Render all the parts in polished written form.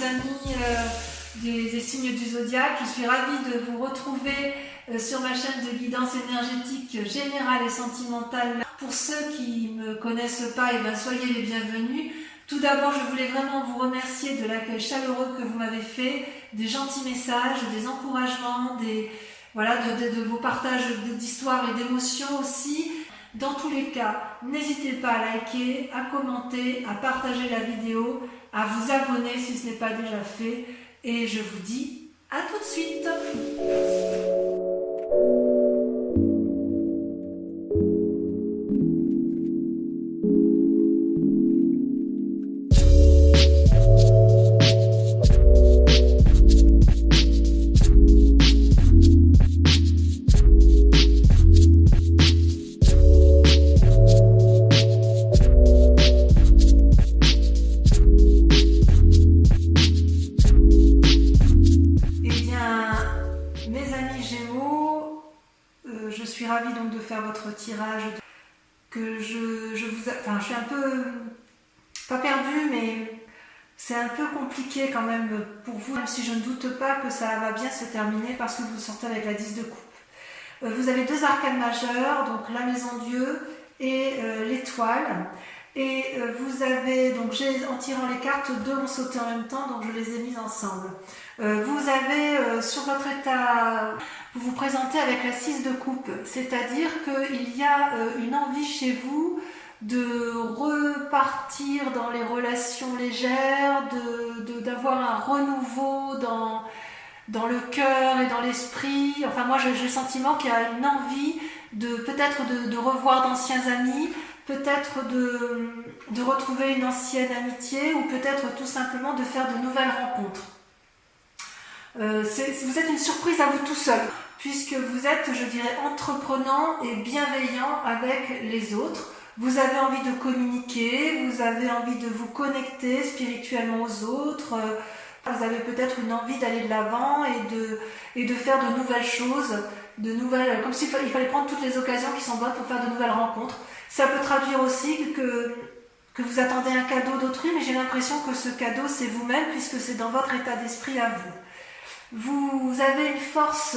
amis des signes du zodiaque. Je suis ravie de vous retrouver sur ma chaîne de guidance énergétique générale et sentimentale. Pour ceux qui ne me connaissent pas, soyez les bienvenus. Tout d'abord, je voulais vraiment vous remercier de l'accueil chaleureux que vous m'avez fait, des gentils messages, des encouragements, de vos partages d'histoires et d'émotions aussi. Dans tous les cas, n'hésitez pas à liker, à commenter, à partager la vidéo, à vous abonner si ce n'est pas déjà fait. Et je vous dis à tout de suite. Je suis ravie donc de faire votre tirage, je suis un peu, pas perdue, mais c'est un peu compliqué quand même pour vous, même si je ne doute pas que ça va bien se terminer parce que vous sortez avec la 10 de coupe. Vous avez deux arcanes majeures, donc la maison Dieu et l'étoile. Et vous avez, donc en tirant les cartes, deux ont sauté en même temps, donc je les ai mises ensemble. Vous avez sur votre état, vous vous présentez avec la 6 de coupe, c'est-à-dire qu'il y a une envie chez vous de repartir dans les relations légères, d'avoir un renouveau dans le cœur et dans l'esprit. Enfin moi j'ai le sentiment qu'il y a une envie peut-être de revoir d'anciens amis, peut-être de retrouver une ancienne amitié ou peut-être tout simplement de faire de nouvelles rencontres. Vous êtes une surprise à vous tout seul, puisque vous êtes, je dirais, entreprenant et bienveillant avec les autres. Vous avez envie de communiquer, vous avez envie de vous connecter spirituellement aux autres. Vous avez peut-être une envie d'aller de l'avant et de faire de nouvelles choses, comme s'il fallait prendre toutes les occasions qui sont bonnes pour faire de nouvelles rencontres. Ça peut traduire aussi que vous attendez un cadeau d'autrui, mais j'ai l'impression que ce cadeau c'est vous-même puisque c'est dans votre état d'esprit à vous. Vous avez une force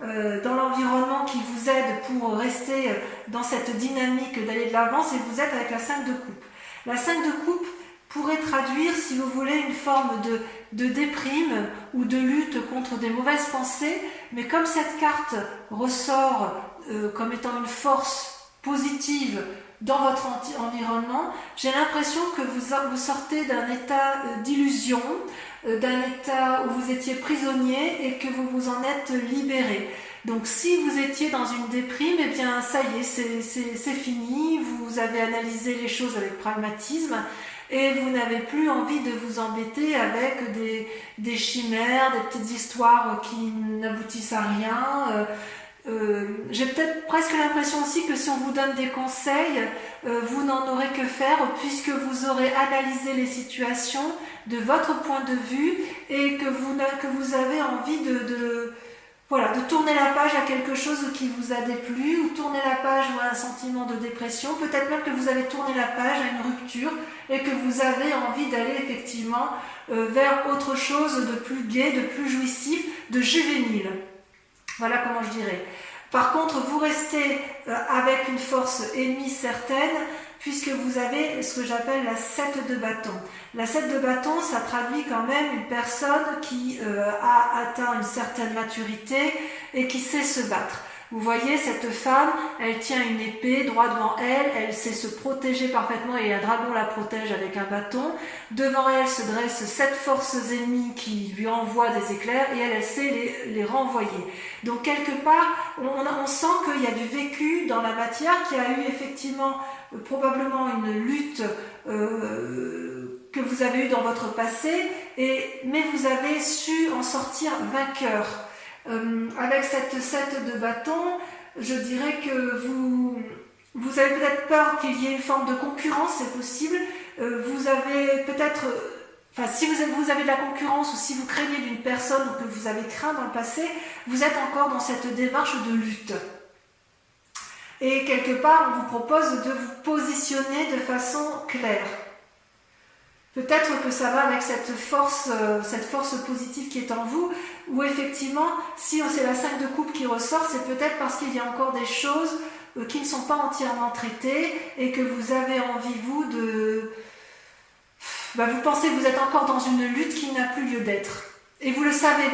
dans l'environnement qui vous aide pour rester dans cette dynamique d'aller de l'avant, et vous êtes avec la 5 de coupe. La 5 de coupe pourrait traduire, si vous voulez, une forme de déprime ou de lutte contre des mauvaises pensées, mais comme cette carte ressort comme étant une force positive dans votre environnement, j'ai l'impression que vous sortez d'un état d'illusion, d'un état où vous étiez prisonnier et que vous vous en êtes libéré. Donc si vous étiez dans une déprime, eh bien ça y est, c'est fini, vous avez analysé les choses avec pragmatisme et vous n'avez plus envie de vous embêter avec des chimères, des petites histoires qui n'aboutissent à rien. J'ai peut-être presque l'impression aussi que si on vous donne des conseils, vous n'en aurez que faire puisque vous aurez analysé les situations de votre point de vue et que vous avez envie de tourner la page à quelque chose qui vous a déplu, ou tourner la page à un sentiment de dépression, peut-être même que vous avez tourné la page à une rupture et que vous avez envie d'aller effectivement vers autre chose de plus gai, de plus jouissif, de juvénile. Voilà comment je dirais. Par contre, vous restez avec une force ennemie certaine, puisque vous avez ce que j'appelle la 7 de bâton. La 7 de bâton, ça traduit quand même une personne qui a atteint une certaine maturité et qui sait se battre. Vous voyez, cette femme, elle tient une épée droit devant elle, elle sait se protéger parfaitement et un dragon la protège avec un bâton. Devant elle se dressent 7 forces ennemies qui lui envoient des éclairs et elle sait les renvoyer. Donc quelque part, on sent qu'il y a du vécu dans la matière, qu'il y a eu effectivement probablement une lutte que vous avez eue dans votre passé, mais vous avez su en sortir vainqueur. Avec cette 7 de bâton, je dirais que vous avez peut-être peur qu'il y ait une forme de concurrence, c'est possible. Vous avez peut-être, si vous avez de la concurrence ou si vous craignez d'une personne que vous avez craint dans le passé, vous êtes encore dans cette démarche de lutte. Et quelque part, on vous propose de vous positionner de façon claire. Peut-être que ça va avec cette force positive qui est en vous, ou effectivement, si c'est la 5 de coupe qui ressort, c'est peut-être parce qu'il y a encore des choses qui ne sont pas entièrement traitées et que vous avez envie, vous, vous pensez que vous êtes encore dans une lutte qui n'a plus lieu d'être. Et vous le savez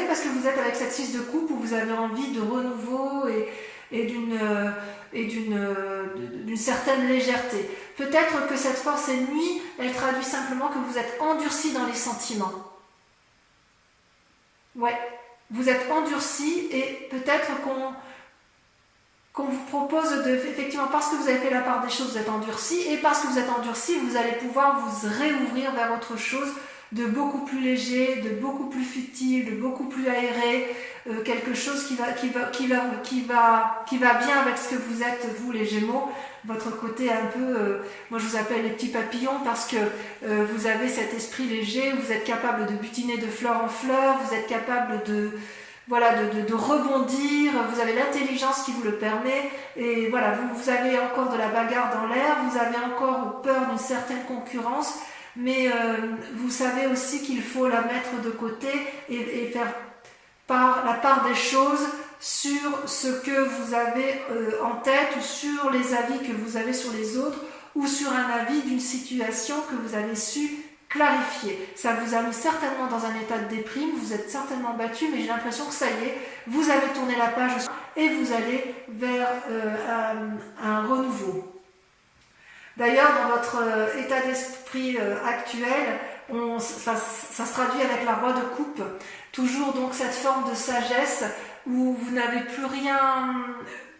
parce que vous êtes avec cette 6 de coupe où vous avez envie de renouveau et d'une certaine légèreté. Peut-être que cette force ennemie, elle traduit simplement que vous êtes endurci dans les sentiments. Ouais, vous êtes endurci et peut-être qu'on vous propose effectivement, parce que vous avez fait la part des choses, vous êtes endurci, et parce que vous êtes endurci, vous allez pouvoir vous réouvrir vers autre chose de beaucoup plus léger, de beaucoup plus futile, de beaucoup plus aéré, quelque chose qui va bien avec ce que vous êtes, vous les Gémeaux, votre côté un peu, moi je vous appelle les petits papillons parce que vous avez cet esprit léger, vous êtes capable de butiner de fleur en fleur, vous êtes capable de rebondir, vous avez l'intelligence qui vous le permet, et voilà, vous avez encore de la bagarre dans l'air, vous avez encore peur d'une certaine concurrence, mais vous savez aussi qu'il faut la mettre de côté et faire la part des choses sur ce que vous avez en tête, ou sur les avis que vous avez sur les autres, ou sur un avis d'une situation que vous avez su clarifier. Ça vous a mis certainement dans un état de déprime, vous êtes certainement battu, mais j'ai l'impression que ça y est, vous avez tourné la page et vous allez vers un renouveau. D'ailleurs, dans votre état d'esprit actuel, ça se traduit avec la roi de coupe, toujours donc cette forme de sagesse où vous n'avez plus rien,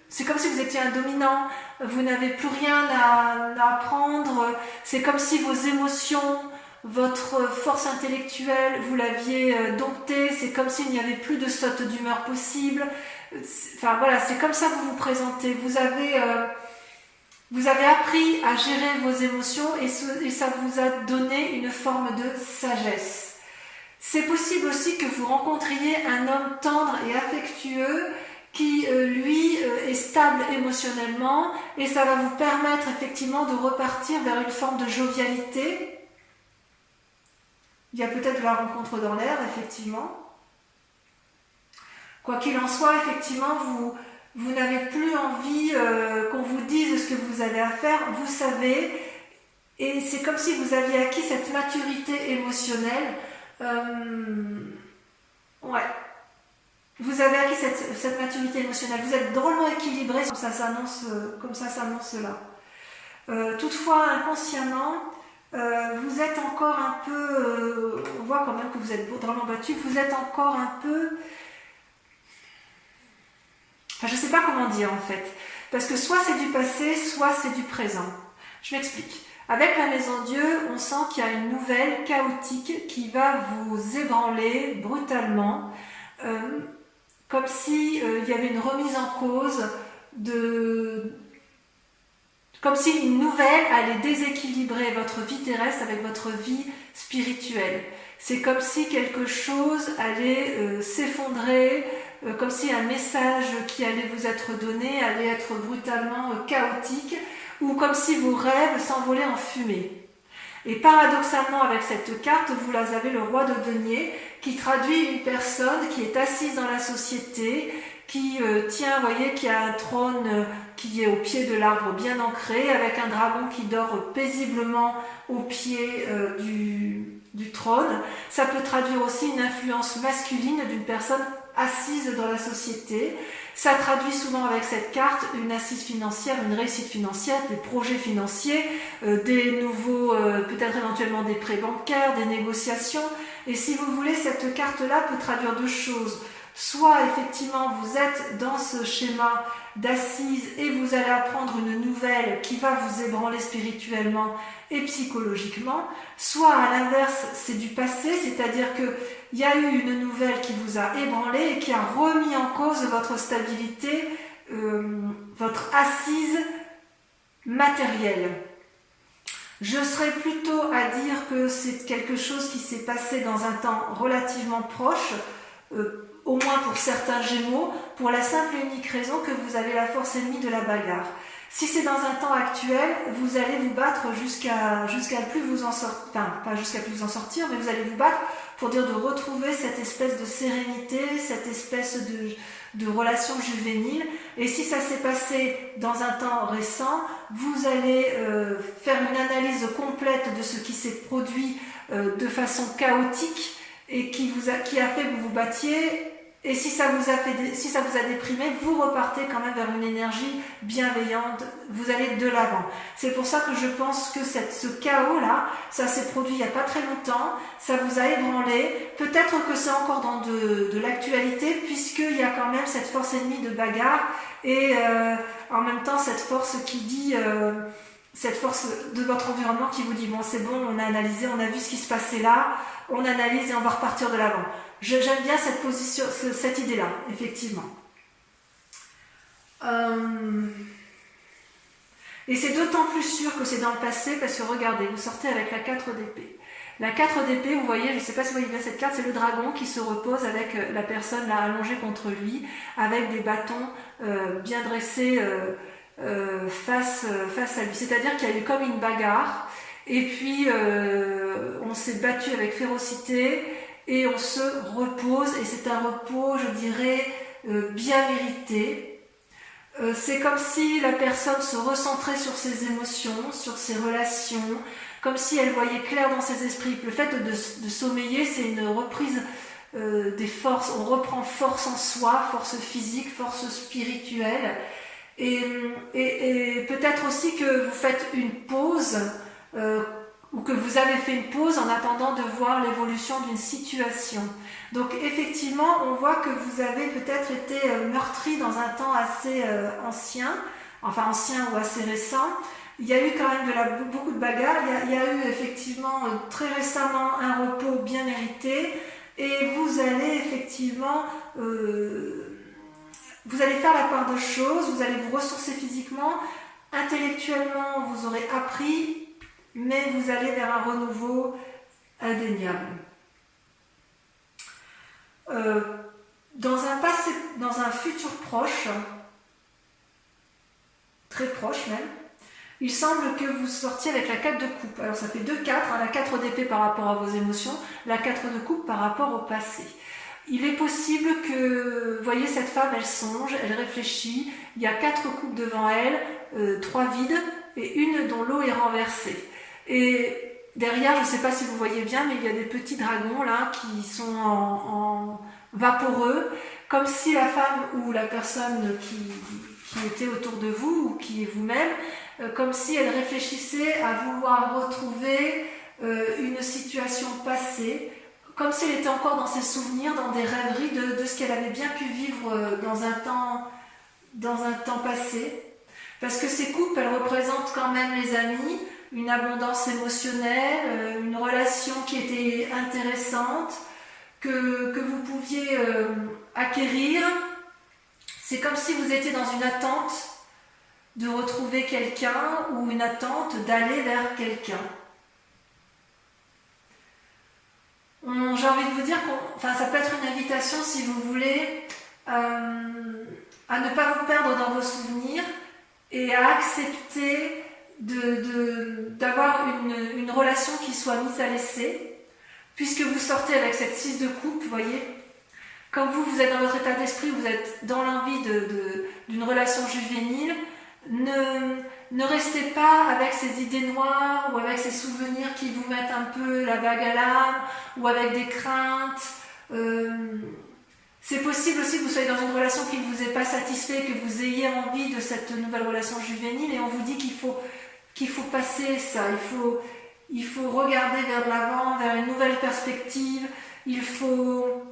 c'est comme si vous étiez un dominant, vous n'avez plus rien à apprendre, c'est comme si vos émotions, votre force intellectuelle, vous l'aviez domptée, c'est comme s'il n'y avait plus de saute d'humeur possible. Enfin voilà, c'est comme ça que vous vous présentez. Vous avez appris à gérer vos émotions et ça vous a donné une forme de sagesse. C'est possible aussi que vous rencontriez un homme tendre et affectueux qui, lui, est stable émotionnellement, et ça va vous permettre effectivement de repartir vers une forme de jovialité. Il y a peut-être de la rencontre dans l'air, effectivement. Quoi qu'il en soit, effectivement, vous n'avez plus envie qu'on vous dise ce que vous avez à faire, vous savez, et c'est comme si vous aviez acquis cette maturité émotionnelle. Ouais. Vous avez acquis cette maturité émotionnelle, vous êtes drôlement équilibré, comme ça s'annonce là. Toutefois, inconsciemment, vous êtes encore un peu, on voit quand même que vous êtes drôlement battu, vous êtes encore un peu, enfin je ne sais pas comment dire en fait, parce que soit c'est du passé, soit c'est du présent. Je m'explique. Avec la Maison Dieu, on sent qu'il y a une nouvelle chaotique qui va vous ébranler brutalement, comme si il y avait une remise en cause comme si une nouvelle allait déséquilibrer votre vie terrestre avec votre vie spirituelle. C'est comme si quelque chose allait s'effondrer, comme si un message qui allait vous être donné allait être brutalement chaotique, ou comme si vos rêves s'envolaient en fumée. Et paradoxalement, avec cette carte, vous avez le roi de denier qui traduit une personne qui est assise dans la société, qui tient, vous voyez, qui a un trône qui est au pied de l'arbre bien ancré, avec un dragon qui dort paisiblement au pied du trône. Ça peut traduire aussi une influence masculine d'une personne assise dans la société. Ça traduit souvent avec cette carte une assise financière, une réussite financière, des projets financiers, des nouveaux, peut-être éventuellement des prêts bancaires, des négociations. Et si vous voulez, cette carte-là peut traduire deux choses. Soit effectivement vous êtes dans ce schéma d'assise et vous allez apprendre une nouvelle qui va vous ébranler spirituellement et psychologiquement, soit à l'inverse c'est du passé, c'est-à-dire qu'il y a eu une nouvelle qui vous a ébranlé et qui a remis en cause votre stabilité, votre assise matérielle. Je serais plutôt à dire que c'est quelque chose qui s'est passé dans un temps relativement proche, au moins pour certains Gémeaux, pour la simple et unique raison que vous avez la force ennemie de la bagarre. Si c'est dans un temps actuel, vous allez vous battre jusqu'à plus vous en sortir, enfin pas jusqu'à plus vous en sortir, mais vous allez vous battre pour dire de retrouver cette espèce de sérénité, cette espèce de relation juvénile. Et si ça s'est passé dans un temps récent, vous allez faire une analyse complète de ce qui s'est produit de façon chaotique et qui a fait que vous vous battiez. Et si ça vous a déprimé, vous repartez quand même vers une énergie bienveillante, vous allez de l'avant. C'est pour ça que je pense que ce chaos-là, ça s'est produit il n'y a pas très longtemps, ça vous a ébranlé. Peut-être que c'est encore dans de l'actualité, puisqu'il y a quand même cette force ennemie de bagarre, et en même temps cette force qui dit... cette force de votre environnement qui vous dit bon c'est bon, on a analysé, on a vu ce qui se passait là, on analyse et on va repartir de l'avant. J'aime bien cette position, cette idée-là, effectivement. Et c'est d'autant plus sûr que c'est dans le passé parce que regardez, vous sortez avec la 4 d'épée. La 4 d'épée, vous voyez, je ne sais pas si vous voyez bien cette carte, c'est le dragon qui se repose avec la personne là allongée contre lui, avec des bâtons bien dressés face à lui. C'est-à-dire qu'il y a eu comme une bagarre, et puis on s'est battu avec férocité, et on se repose, et c'est un repos, je dirais, bien mérité. C'est comme si la personne se recentrait sur ses émotions, sur ses relations, comme si elle voyait clair dans ses esprits. Le fait de sommeiller, c'est une reprise des forces, on reprend force en soi, force physique, force spirituelle, et peut-être aussi que vous faites une pause, ou que vous avez fait une pause en attendant de voir l'évolution d'une situation. Donc effectivement, on voit que vous avez peut-être été meurtri dans un temps assez ancien ou assez récent. Il y a eu quand même beaucoup de bagarres, il y a eu effectivement très récemment un repos bien mérité, et vous allez effectivement... vous allez faire la part de choses, vous allez vous ressourcer physiquement, intellectuellement vous aurez appris, mais vous allez vers un renouveau indéniable. Dans un futur proche, très proche même, il semble que vous sortiez avec la 4 de coupe. Alors ça fait 2-4, la 4 d'épée par rapport à vos émotions, la 4 de coupe par rapport au passé. Il est possible que, vous voyez, cette femme, elle songe, elle réfléchit, il y a 4 coupes devant elle, 3 vides et une dont l'eau est renversée. Et derrière, je ne sais pas si vous voyez bien, mais il y a des petits dragons là qui sont en vaporeux, comme si la femme ou la personne qui était autour de vous ou qui est vous-même, comme si elle réfléchissait à vouloir retrouver une situation passée, comme si elle était encore dans ses souvenirs, dans des rêveries de ce qu'elle avait bien pu vivre dans un temps passé. Parce que ces coupes, elles représentent quand même les amis, une abondance émotionnelle, une relation qui était intéressante, que vous pouviez acquérir. C'est comme si vous étiez dans une attente de retrouver quelqu'un ou une attente d'aller vers quelqu'un. J'ai envie de vous dire ça peut être une invitation, si vous voulez, à ne pas vous perdre dans vos souvenirs et à accepter d'avoir une relation qui soit mise à l'essai, puisque vous sortez avec cette 6 de coupe, vous voyez. Comme vous êtes dans votre état d'esprit, vous êtes dans l'envie d'une relation juvénile, ne restez pas avec ces idées noires ou avec ces souvenirs qui vous mettent un peu la bague à l'âme ou avec des craintes. C'est possible aussi que vous soyez dans une relation qui ne vous ait pas satisfait, que vous ayez envie de cette nouvelle relation juvénile, et on vous dit qu'il faut passer ça, il faut regarder vers l'avant, vers une nouvelle perspective, il faut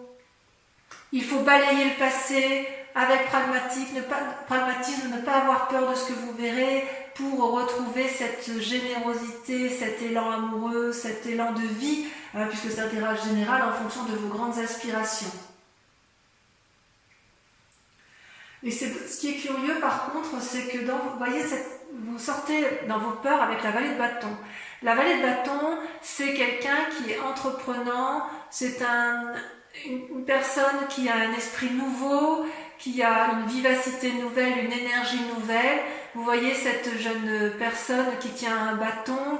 balayer le passé avec pragmatisme, ne pas avoir peur de ce que vous verrez pour retrouver cette générosité, cet élan amoureux, cet élan de vie, puisque c'est un tirage général en fonction de vos grandes aspirations. Et ce qui est curieux par contre, c'est que vous voyez, vous sortez dans vos peurs avec la vallée de bâton. La vallée de bâton, c'est quelqu'un qui est entreprenant, c'est une personne qui a un esprit nouveau, qui a une vivacité nouvelle, une énergie nouvelle. Vous voyez cette jeune personne qui tient un bâton,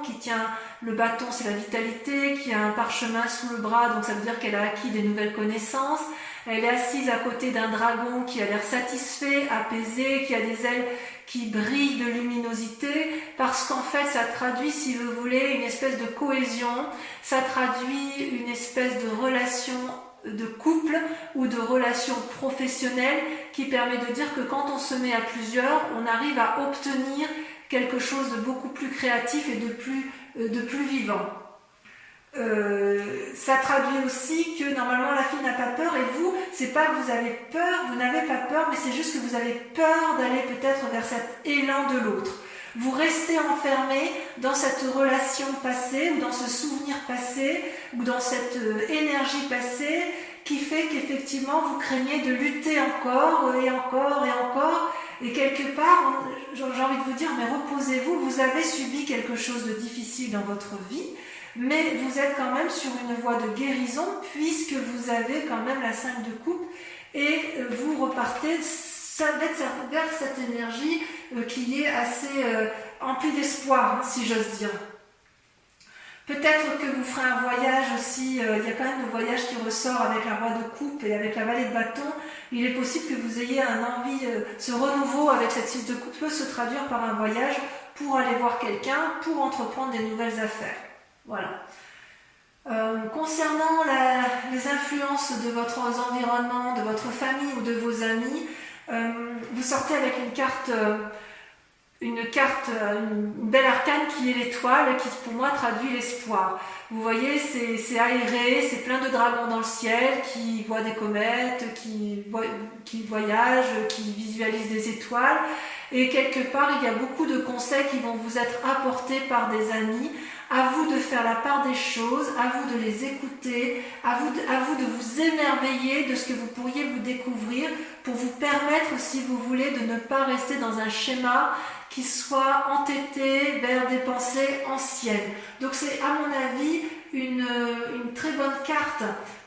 le bâton c'est la vitalité, qui a un parchemin sous le bras, donc ça veut dire qu'elle a acquis des nouvelles connaissances. Elle est assise à côté d'un dragon qui a l'air satisfait, apaisé, qui a des ailes qui brillent de luminosité, parce qu'en fait ça traduit, si vous voulez, une espèce de cohésion, ça traduit une espèce de relation de couple ou de relation professionnelle qui permet de dire que quand on se met à plusieurs, on arrive à obtenir quelque chose de beaucoup plus créatif et de plus vivant. Ça traduit aussi que normalement la fille n'a pas peur, et vous, c'est pas que vous avez peur, vous n'avez pas peur, mais c'est juste que vous avez peur d'aller peut-être vers cet élan de l'autre. Vous restez enfermé dans cette relation passée, ou dans ce souvenir passé, ou dans cette énergie passée, qui fait qu'effectivement vous craignez de lutter encore et encore et encore, et quelque part, j'ai envie de vous dire, mais reposez-vous, vous avez subi quelque chose de difficile dans votre vie, mais vous êtes quand même sur une voie de guérison, puisque vous avez quand même la 5 de coupe, et vous repartez vers cette énergie qui est assez emplie d'espoir, si j'ose dire. Peut-être que vous ferez un voyage aussi, il y a quand même le voyage qui ressort avec la roi de coupe et avec la vallée de bâton. Il est possible que vous ayez un envie, ce renouveau avec cette 6 de coupe peut se traduire par un voyage pour aller voir quelqu'un, pour entreprendre des nouvelles affaires. Voilà. Concernant les influences de votre environnement, de votre famille ou de vos amis, vous sortez avec une belle arcane qui est l'étoile, qui pour moi traduit l'espoir. Vous voyez, c'est aéré, c'est plein de dragons dans le ciel qui voient des comètes, qui voyagent, qui visualisent des étoiles. Et quelque part, il y a beaucoup de conseils qui vont vous être apportés par des amis. À vous de faire la part des choses, à vous de les écouter, à vous de vous émerveiller de ce que vous pourriez vous découvrir pour vous permettre, si vous voulez, de ne pas rester dans un schéma qui soit entêté vers des pensées anciennes. Donc c'est, à mon avis, une très bonne carte,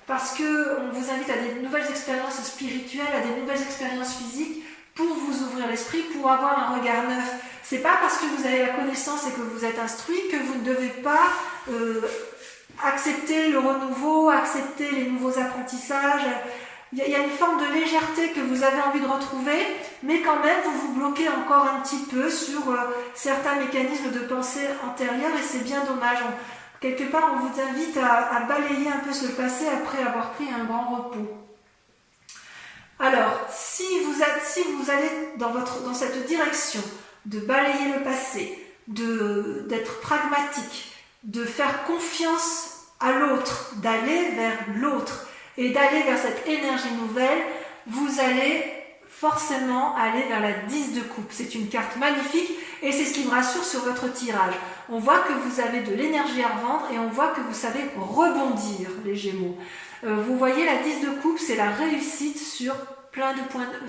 parce qu'on vous invite à des nouvelles expériences spirituelles, à des nouvelles expériences physiques, pour vous ouvrir l'esprit, pour avoir un regard neuf. C'est pas parce que vous avez la connaissance et que vous êtes instruit que vous ne devez pas accepter le renouveau, accepter les nouveaux apprentissages. Il y a une forme de légèreté que vous avez envie de retrouver, mais quand même vous vous bloquez encore un petit peu sur certains mécanismes de pensée antérieurs, et c'est bien dommage. Quelque part, on vous invite à balayer un peu ce passé après avoir pris un grand repos. Alors, si vous allez dans cette direction de balayer le passé, d'être pragmatique, de faire confiance à l'autre, d'aller vers l'autre et d'aller vers cette énergie nouvelle, vous allez forcément aller vers la 10 de coupe. C'est une carte magnifique et c'est ce qui me rassure sur votre tirage. On voit que vous avez de l'énergie à revendre et on voit que vous savez rebondir, les Gémeaux. Vous voyez, la 10 de coupe, c'est la réussite sur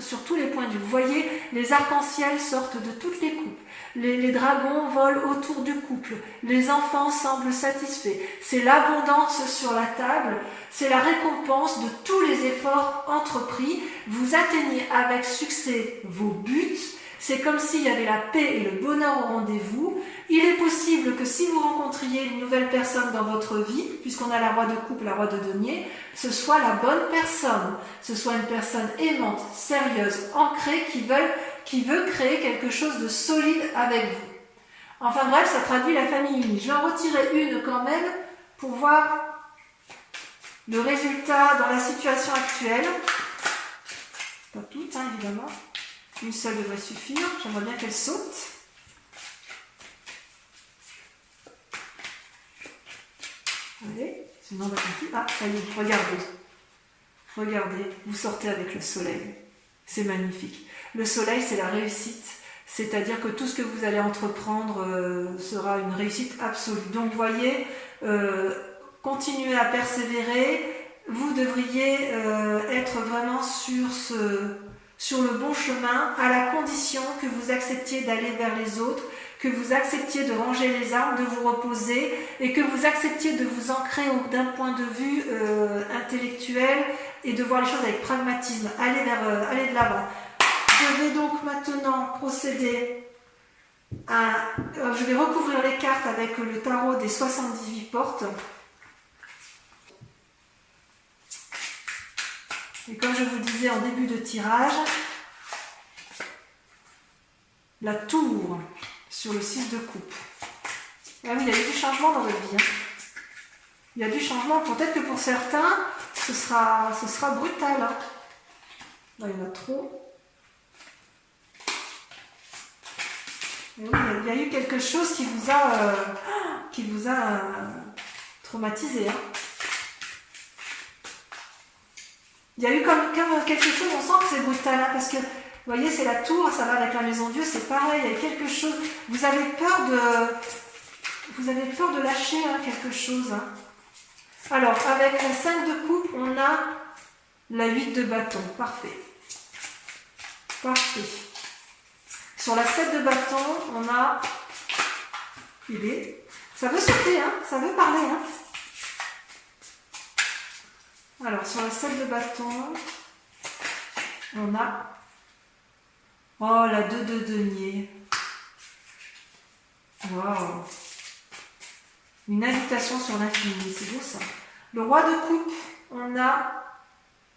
sur tous les points de vue. Vous voyez, les arcs-en-ciel sortent de toutes les coupes. Les dragons volent autour du couple. Les enfants semblent satisfaits. C'est l'abondance sur la table. C'est la récompense de tous les efforts entrepris. Vous atteignez avec succès vos buts. C'est comme s'il y avait la paix et le bonheur au rendez-vous. Il est possible que si vous rencontriez une nouvelle personne dans votre vie, puisqu'on a la roi de coupe, la roi de denier, ce soit la bonne personne, ce soit une personne aimante, sérieuse, ancrée, qui veut créer quelque chose de solide avec vous. Enfin bref, ça traduit la famille unie. Je vais en retirer une quand même pour voir le résultat dans la situation actuelle. Pas toutes, hein, évidemment. Une seule devrait suffire. J'aimerais bien qu'elle saute. Allez, sinon on va continuer. Ah, ça y est, regardez. Regardez, vous sortez avec le soleil. C'est magnifique. Le soleil, c'est la réussite. C'est-à-dire que tout ce que vous allez entreprendre sera une réussite absolue. Donc, vous voyez, continuez à persévérer. Vous devriez être vraiment sur le bon chemin, à la condition que vous acceptiez d'aller vers les autres, que vous acceptiez de ranger les armes, de vous reposer et que vous acceptiez de vous ancrer d'un point de vue intellectuel et de voir les choses avec pragmatisme. Allez de l'avant. Je vais donc maintenant procéder à... je vais recouvrir les cartes avec le tarot des 78 portes. Et comme je vous disais en début de tirage, la tour sur le 6 de coupe. Ah oui, il y a eu du changement dans votre vie. Hein. Il y a du changement. Peut-être que pour certains, ce sera brutal. Hein. Là, il y en a trop. Et oui, il y a eu quelque chose qui vous a traumatisé. Hein. Il y a eu comme quelque chose, on sent que c'est brutal, hein, parce que, vous voyez, c'est la tour, ça va avec la maison Dieu, c'est pareil, il y a quelque chose, vous avez peur de lâcher hein, quelque chose. Hein. Alors, avec la 5 de coupe, on a la 8 de bâton, parfait. Parfait. Sur la 7 de bâton, on a, ça veut sauter, hein, ça veut parler, hein. Alors, sur la 7 de bâton, on a la 2 de denier. Waouh! Une invitation sur l'infini, c'est beau ça. Le roi de coupe, on a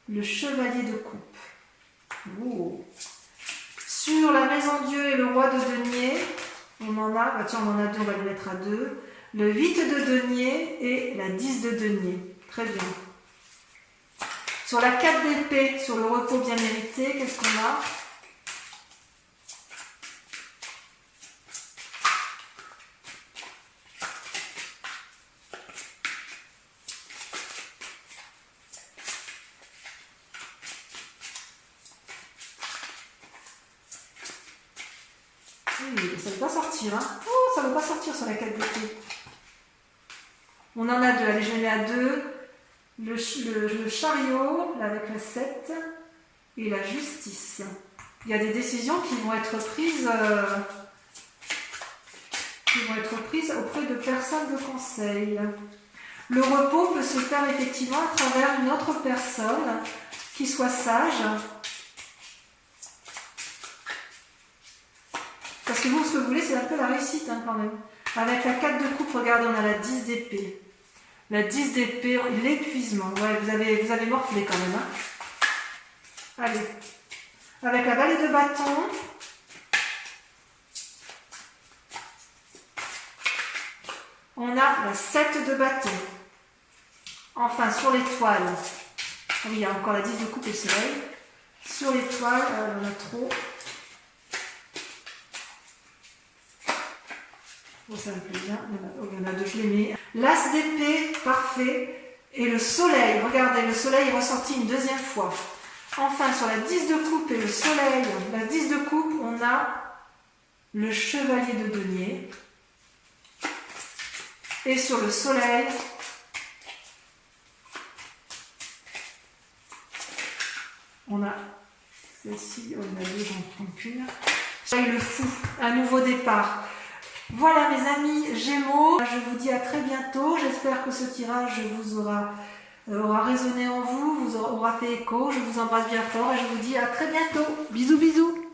le chevalier de coupe. Oh. Sur la maison Dieu et le roi de denier, on en a, on en a deux, on va le mettre à 2. Le 8 de denier et la 10 de denier. Très bien. Sur la 4 d'épée, sur le repos bien mérité, qu'est-ce qu'on a? Oui, ça ne veut pas sortir. Hein. Oh, ça ne veut pas sortir sur la 4 d'épée. On en a 2. Allez, je les mets à 2. Le chariot, là, avec la 7, et la justice. Il y a des décisions qui vont être prises, auprès de personnes de conseil. Le repos peut se faire effectivement à travers une autre personne qui soit sage. Parce que vous, ce que vous voulez, c'est un peu la réussite hein, quand même. Avec la 4 de coupe, regardez, on a la 10 d'épée. La 10 d'épée, l'épuisement. Ouais, vous avez morflé quand même. Hein. Allez. Avec la vallée de bâton. On a la 7 de bâton. Enfin, sur l'étoile. Ah oui, il y a encore la 10 de coupe et le soleil. Sur l'étoile, on a trop. Oh, ça me plaît bien. Il y en a 2, je les mets. L'as d'épée, parfait. Et le soleil, regardez, le soleil est ressorti une deuxième fois. Enfin, sur la 10 de coupe et le soleil, la 10 de coupe, on a le chevalier de denier. Et sur le soleil, on a celle-ci, on a 2, j'en prends qu'une. Et le fou, un nouveau départ. Voilà mes amis Gémeaux, je vous dis à très bientôt, j'espère que ce tirage vous aura résonné en vous, vous aura fait écho, je vous embrasse bien fort et je vous dis à très bientôt. Bisous bisous.